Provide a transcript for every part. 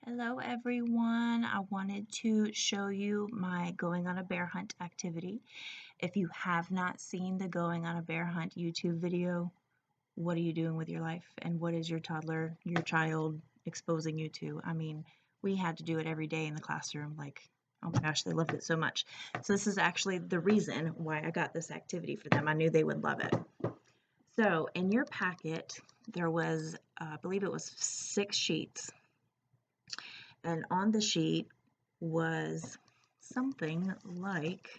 Hello everyone. I wanted to show you my going on a bear hunt activity. If you have not seen the going on a bear hunt YouTube video, what are you doing with your life and what is your toddler, your child exposing you to? I mean, we had to do it every day in the classroom. Like, oh my gosh, they loved it so much. So this is actually the reason why I got this activity for them. I knew they would love it. So in your packet, there was, I believe it was 6 sheets. And on the sheet was something like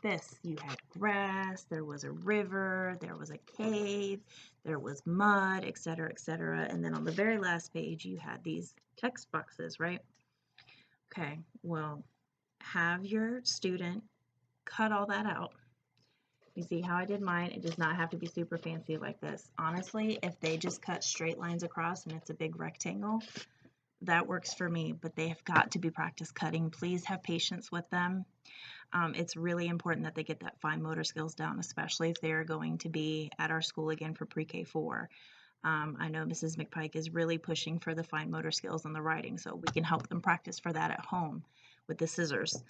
this. You had grass, there was a river, there was a cave, there was mud, etc., etc. And then on the very last page, you had these text boxes, right? Okay, well, have your student cut all that out. You see how I did mine? It does not have to be super fancy like this. Honestly, if they just cut straight lines across and it's a big rectangle, that works for me, but they have got to be practice cutting. Please have patience with them. It's really important that they get that fine motor skills down, especially if they're going to be at our school again for pre-K 4. I know Mrs. McPike is really pushing for the fine motor skills and the writing, so we can help them practice for that at home with the scissors.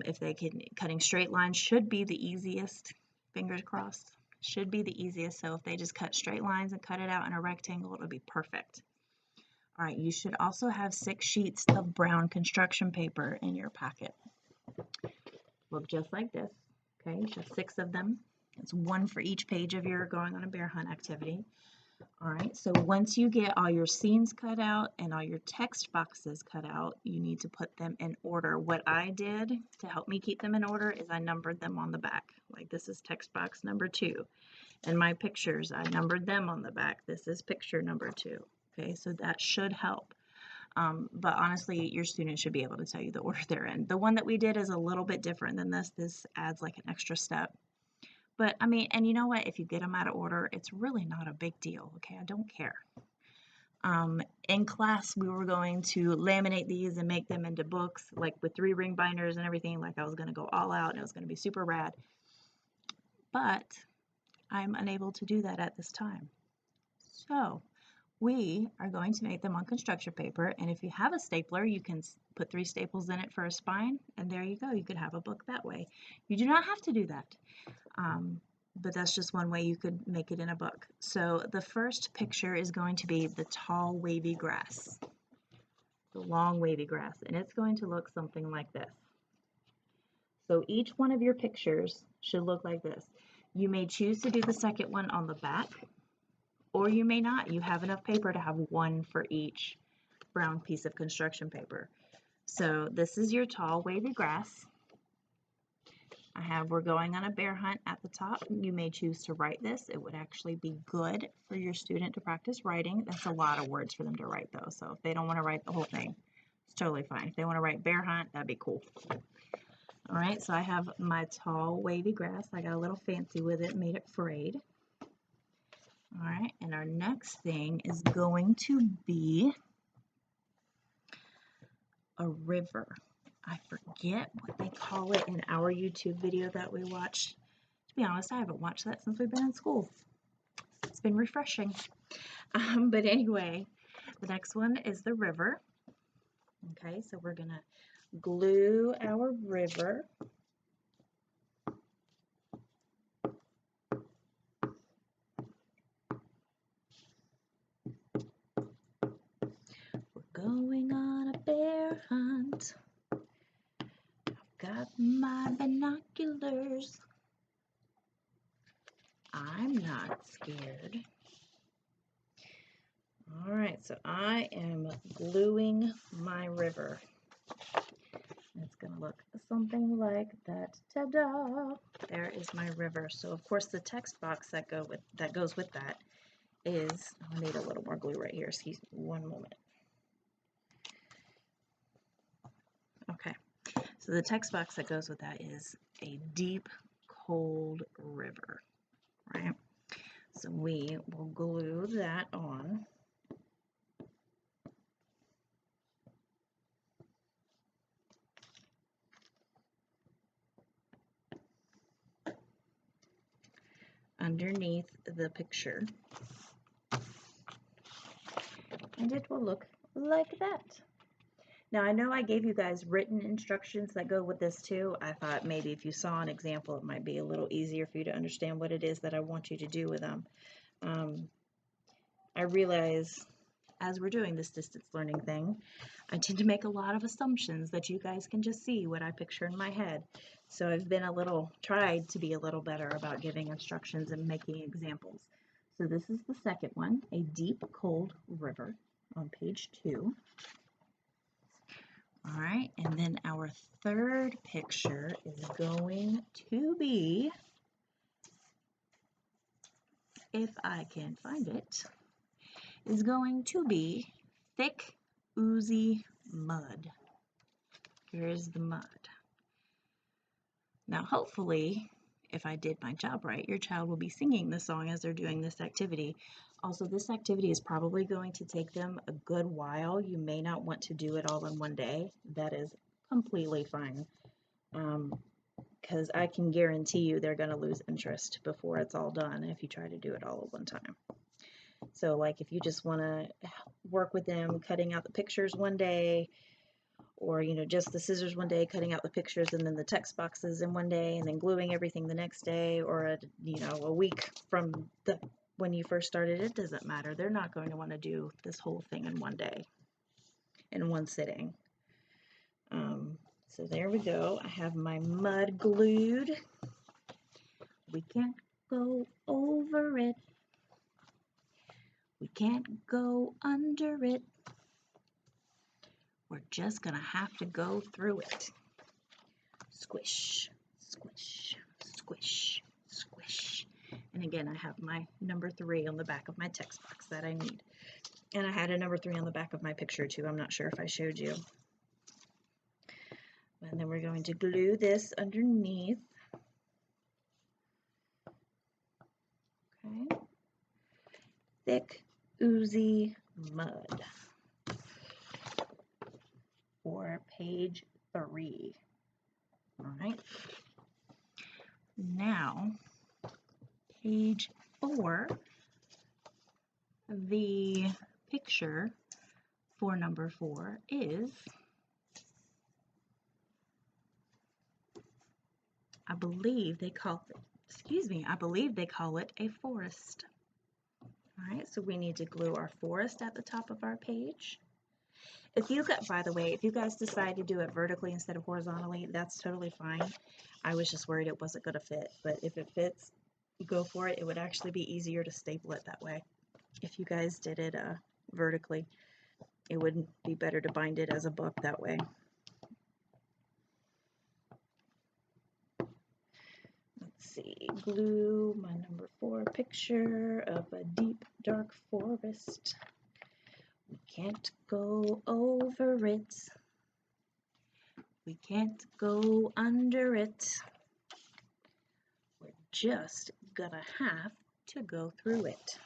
If they can, cutting straight lines should be the easiest, fingers crossed, should be the easiest. So if they just cut straight lines and cut it out in a rectangle, it'll be perfect. All right, you should also have 6 sheets of brown construction paper in your packet. Look just like this, okay? You should have 6 of them. It's 1 for each page of your going on a bear hunt activity. All right, so once you get all your scenes cut out and all your text boxes cut out, you need to put them in order. What I did to help me keep them in order is I numbered them on the back. Like this is text box number 2. And my pictures, I numbered them on the back. This is picture number 2. Okay, so that should help. But honestly, your student should be able to tell you the order they're in. The one that we did is a little bit different than this. This adds like an extra step. But I mean, and you know what? If you get them out of order, it's really not a big deal, okay? I don't care. In class, we were going to laminate these and make them into books, like with 3 ring binders and everything. Like I was going to go all out and it was going to be super rad. But I'm unable to do that at this time. So we are going to make them on construction paper, and if you have a stapler, you can put 3 staples in it for a spine, and there you go. You could have a book that way. You do not have to do that, but that's just one way you could make it in a book. So the first picture is going to be the tall wavy grass, the long wavy grass, and it's going to look something like this. So each one of your pictures should look like this. You may choose to do the second one on the back, or you may not. You have enough paper to have 1 for each brown piece of construction paper. So this is your tall wavy grass. I have we're going on a bear hunt at the top. You may choose to write this. It would actually be good for your student to practice writing. That's a lot of words for them to write though. So if they don't want to write the whole thing, it's totally fine. If they want to write bear hunt, that'd be cool. All right, so I have my tall wavy grass. I got a little fancy with it, made it frayed. All right, and our next thing is going to be a river. I forget what they call it in our YouTube video that we watched. To be honest, I haven't watched that since we've been in school. It's been refreshing. But anyway, the next one is the river. Okay, so we're gonna glue our river. Going on a bear hunt. I've got my binoculars. I'm not scared. All right, so I am gluing my river. It's going to look something like that. Ta-da! There is my river. So of course the text box that goes with that is, I need a little more glue right here. Excuse me, one moment. Okay, so the text box that goes with that is a deep, cold river, right? So we will glue that on. Underneath the picture. And it will look like that. Now, I know I gave you guys written instructions that go with this too. I thought maybe if you saw an example, it might be a little easier for you to understand what it is that I want you to do with them. I realize as we're doing this distance learning thing, I tend to make a lot of assumptions that you guys can just see what I picture in my head. So I've been tried to be a little better about giving instructions and making examples. So this is the second one, a deep cold river on page 2. All right, and then our third picture is going to be, if I can find it, is going to be thick, oozy mud. Here's the mud. Now, hopefully, if I did my job right, your child will be singing the song as they're doing this activity. Also, this activity is probably going to take them a good while. You may not want to do it all in one day. That is completely fine. Because I can guarantee you they're going to lose interest before it's all done if you try to do it all at one time. So like if you just want to work with them cutting out the pictures one day, or just the scissors one day, cutting out the pictures, and then the text boxes in one day, and then gluing everything the next day, or a week from when you first started, it doesn't matter. They're not going to want to do this whole thing in one day, in one sitting. So there we go. I have my mud glued. We can't go over it. We can't go under it. We're just going to have to go through it. Squish, squish, squish, squish. And again, I have my number 3 on the back of my text box that I need. And I had a number 3 on the back of my picture too. I'm not sure if I showed you. And then we're going to glue this underneath. Okay. Thick, oozy mud. For page 3. All right. Now, page 4, the picture for number 4 is, I believe they call it a forest. All right, so we need to glue our forest at the top of our page. By the way, if you guys decide to do it vertically instead of horizontally, that's totally fine. I was just worried it wasn't going to fit, but if it fits, go for it. It would actually be easier to staple it that way. If you guys did it vertically, it would be better to bind it as a book that way. Let's see, glue my number 4 picture of a deep, dark forest. We can't go over it. We can't go under it. We're just gonna have to go through it.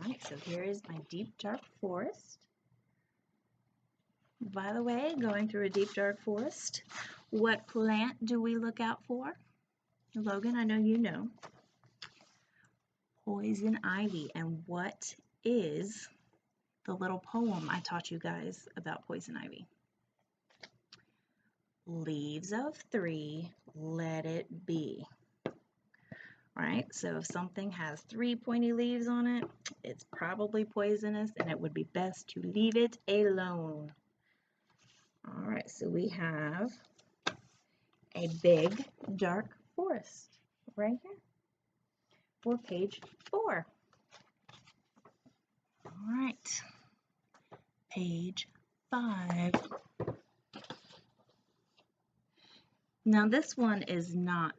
Alright, so here is my deep, dark forest. By the way, going through a deep, dark forest, what plant do we look out for? Logan, I know you know. Poison ivy. And what is the little poem I taught you guys about poison ivy? Leaves of 3, let it be. Right, so if something has 3 pointy leaves on it, it's probably poisonous, and it would be best to leave it alone. All right, so we have a big, dark forest right here for page 4. All right, page 5. Now this one is not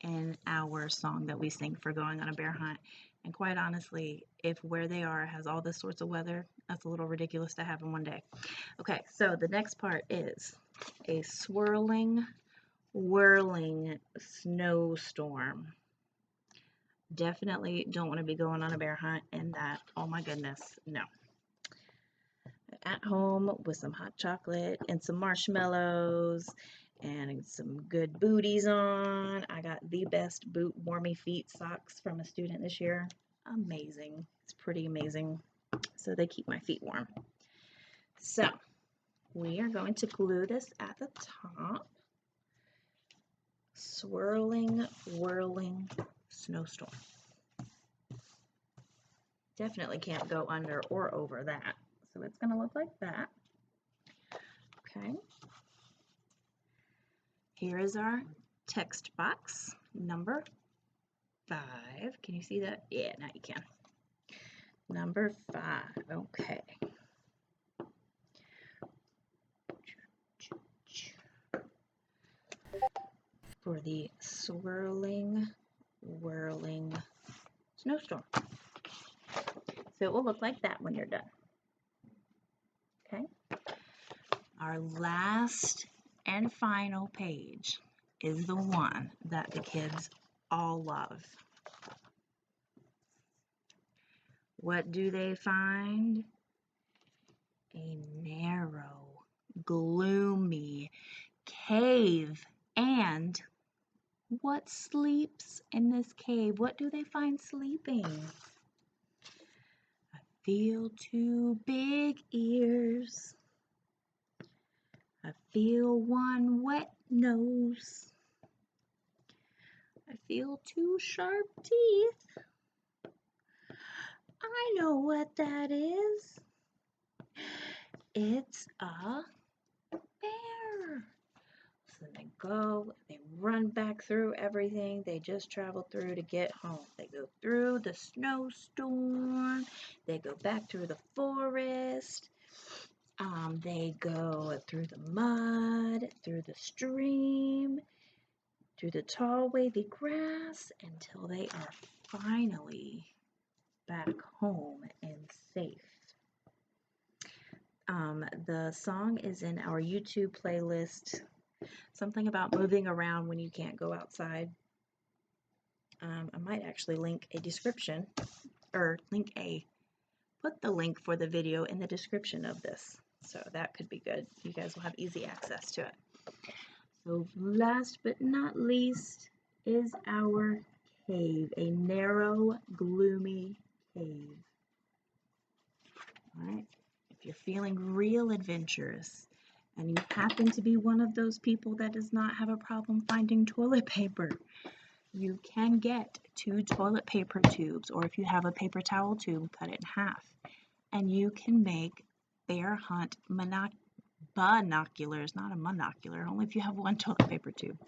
in our song that we sing for going on a bear hunt. And quite honestly, if where they are has all this sorts of weather, that's a little ridiculous to have in one day. Okay, so the next part is a swirling, whirling snowstorm. Definitely don't want to be going on a bear hunt in that. Oh my goodness, no. At home with some hot chocolate and some marshmallows and some good booties on. I got the best boot warmy feet socks from a student this year. amazing. It's pretty amazing. So they keep my feet warm. So we are going to glue this at the top. Swirling, whirling snowstorm. Definitely can't go under or over that. So it's going to look like that. Okay. Here is our text box, number 5. Can you see that? Yeah, now you can. Number 5. Okay. For the swirling, whirling snowstorm. So it will look like that when you're done. Okay. Our last and final page is the one that the kids all love. What do they find? A narrow, gloomy cave. And what sleeps in this cave? What do they find sleeping? I feel 2 big ears. I feel 1 wet nose. I feel 2 sharp teeth. I know what that is. It's a bear. So they go, they run back through everything they just traveled through to get home. They go through the snowstorm. They go back through the forest. They go through the mud, through the stream, through the tall wavy grass until they are finally back home and safe. The song is in our YouTube playlist, something about moving around when you can't go outside. I might actually link a description, or put the link for the video in the description of this. So that could be good. You guys will have easy access to it. So last but not least is our cave, a narrow, gloomy cave. All right, if you're feeling real adventurous and you happen to be one of those people that does not have a problem finding toilet paper, you can get 2 toilet paper tubes, or if you have a paper towel tube, cut it in half, and you can make bear hunt binoculars, not a monocular, only if you have 1 toilet paper tube.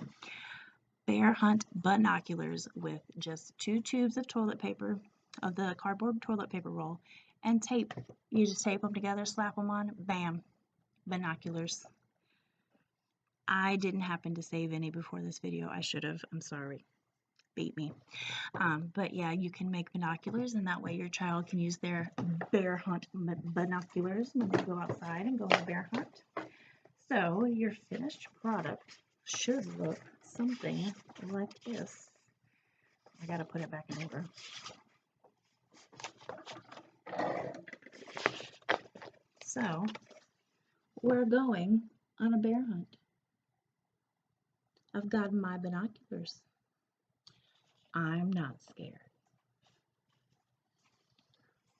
Bear hunt binoculars with just 2 tubes of toilet paper, of the cardboard toilet paper roll, and tape. You just tape them together, slap them on, bam, binoculars. I didn't happen to save any before this video. I should have. I'm sorry. Beat me. But yeah, you can make binoculars, and that way your child can use their bear hunt binoculars when they go outside and go on a bear hunt. So your finished product should look something like this. I gotta put it back in order. So we're going on a bear hunt. I've got my binoculars. I'm not scared.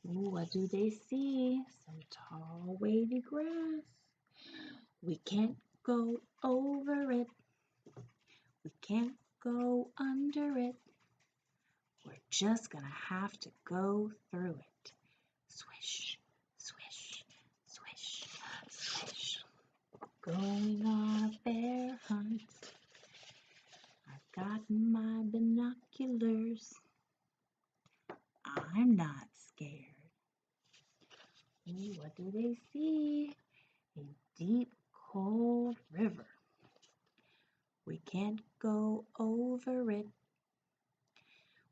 Ooh, what do they see? Some tall, wavy grass. We can't go over it. We can't go under it. We're just gonna have to go through it. Swish, swish, swish, swish. Going on a bear hunt. I've got my binoculars. I'm not scared. Ooh, what do they see? A deep, cold river. We can't go over it.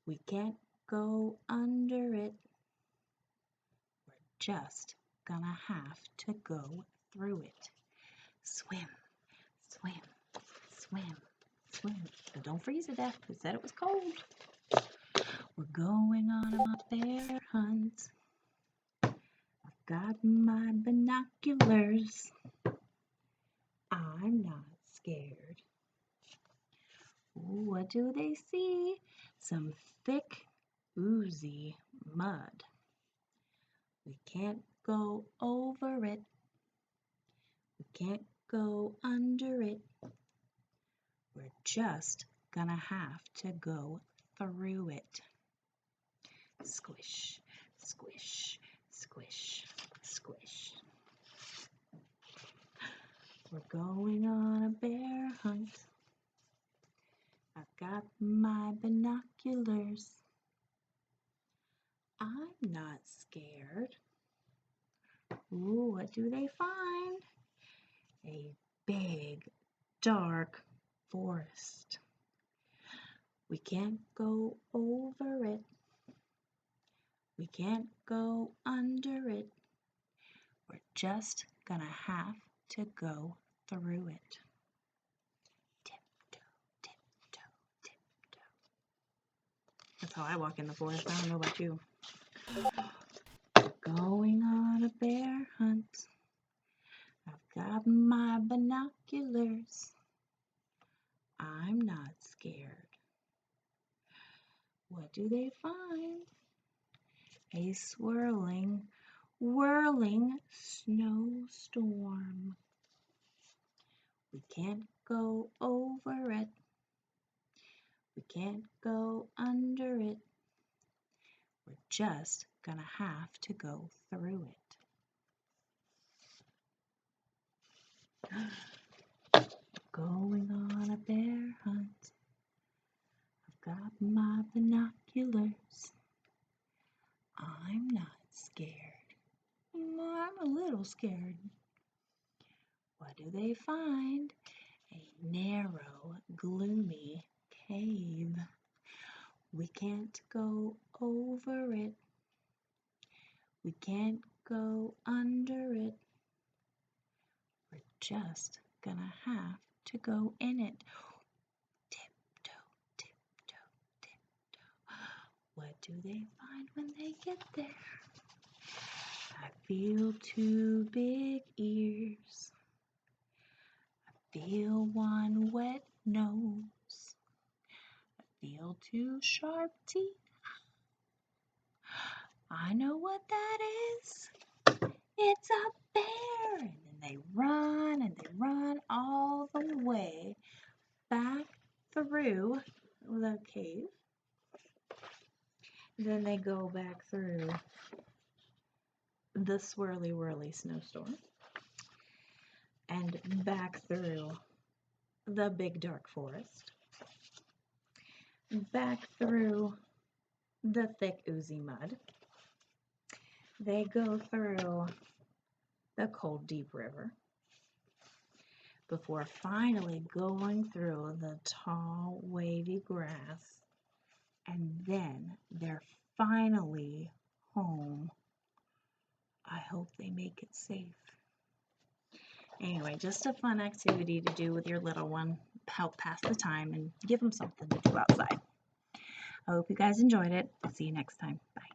We can't go under it. We're just gonna have to go through it. Swim, swim, swim, swim. But don't freeze to death. It said it was cold. We're going on a bear hunt. I've got my binoculars. I'm not scared. Ooh, what do they see? Some thick, boozy mud. We can't go over it. We can't go under it. We're just gonna have to go through it. Squish, squish, squish, squish. We're going on a bear hunt. I've got my binoculars. I'm not scared. Ooh, what do they find? A big, dark forest. We can't go over it. We can't go under it. We're just gonna have to go through it. Tiptoe, tiptoe, tiptoe. That's how I walk in the forest. I don't know about you. Going on a bear hunt. I've got my binoculars. I'm not scared. What do they find? A swirling, whirling snowstorm. We can't go over it. We can't go under it. We're just gonna have to go through it. Going on a bear hunt. I've got my binoculars. I'm not scared. I'm a little scared. What do they find? A narrow, gloomy cave. We can't go over it. We can't go under it. We're just gonna have to go in it. Tiptoe, tiptoe, tiptoe. What do they find when they get there? I feel two big ears. I feel one wet nose. I feel two sharp teeth. I know what that is. It's a bear. And then they run all the way back through the cave. Then they go back through the swirly whirly snowstorm and back through the big dark forest, back through the thick oozy mud. They go through the cold deep river before finally going through the tall wavy grass, and then they're finally home. I hope they make it safe. Anyway, just a fun activity to do with your little one. Help pass the time and give them something to do outside. I hope you guys enjoyed it. I'll see you next time. Bye.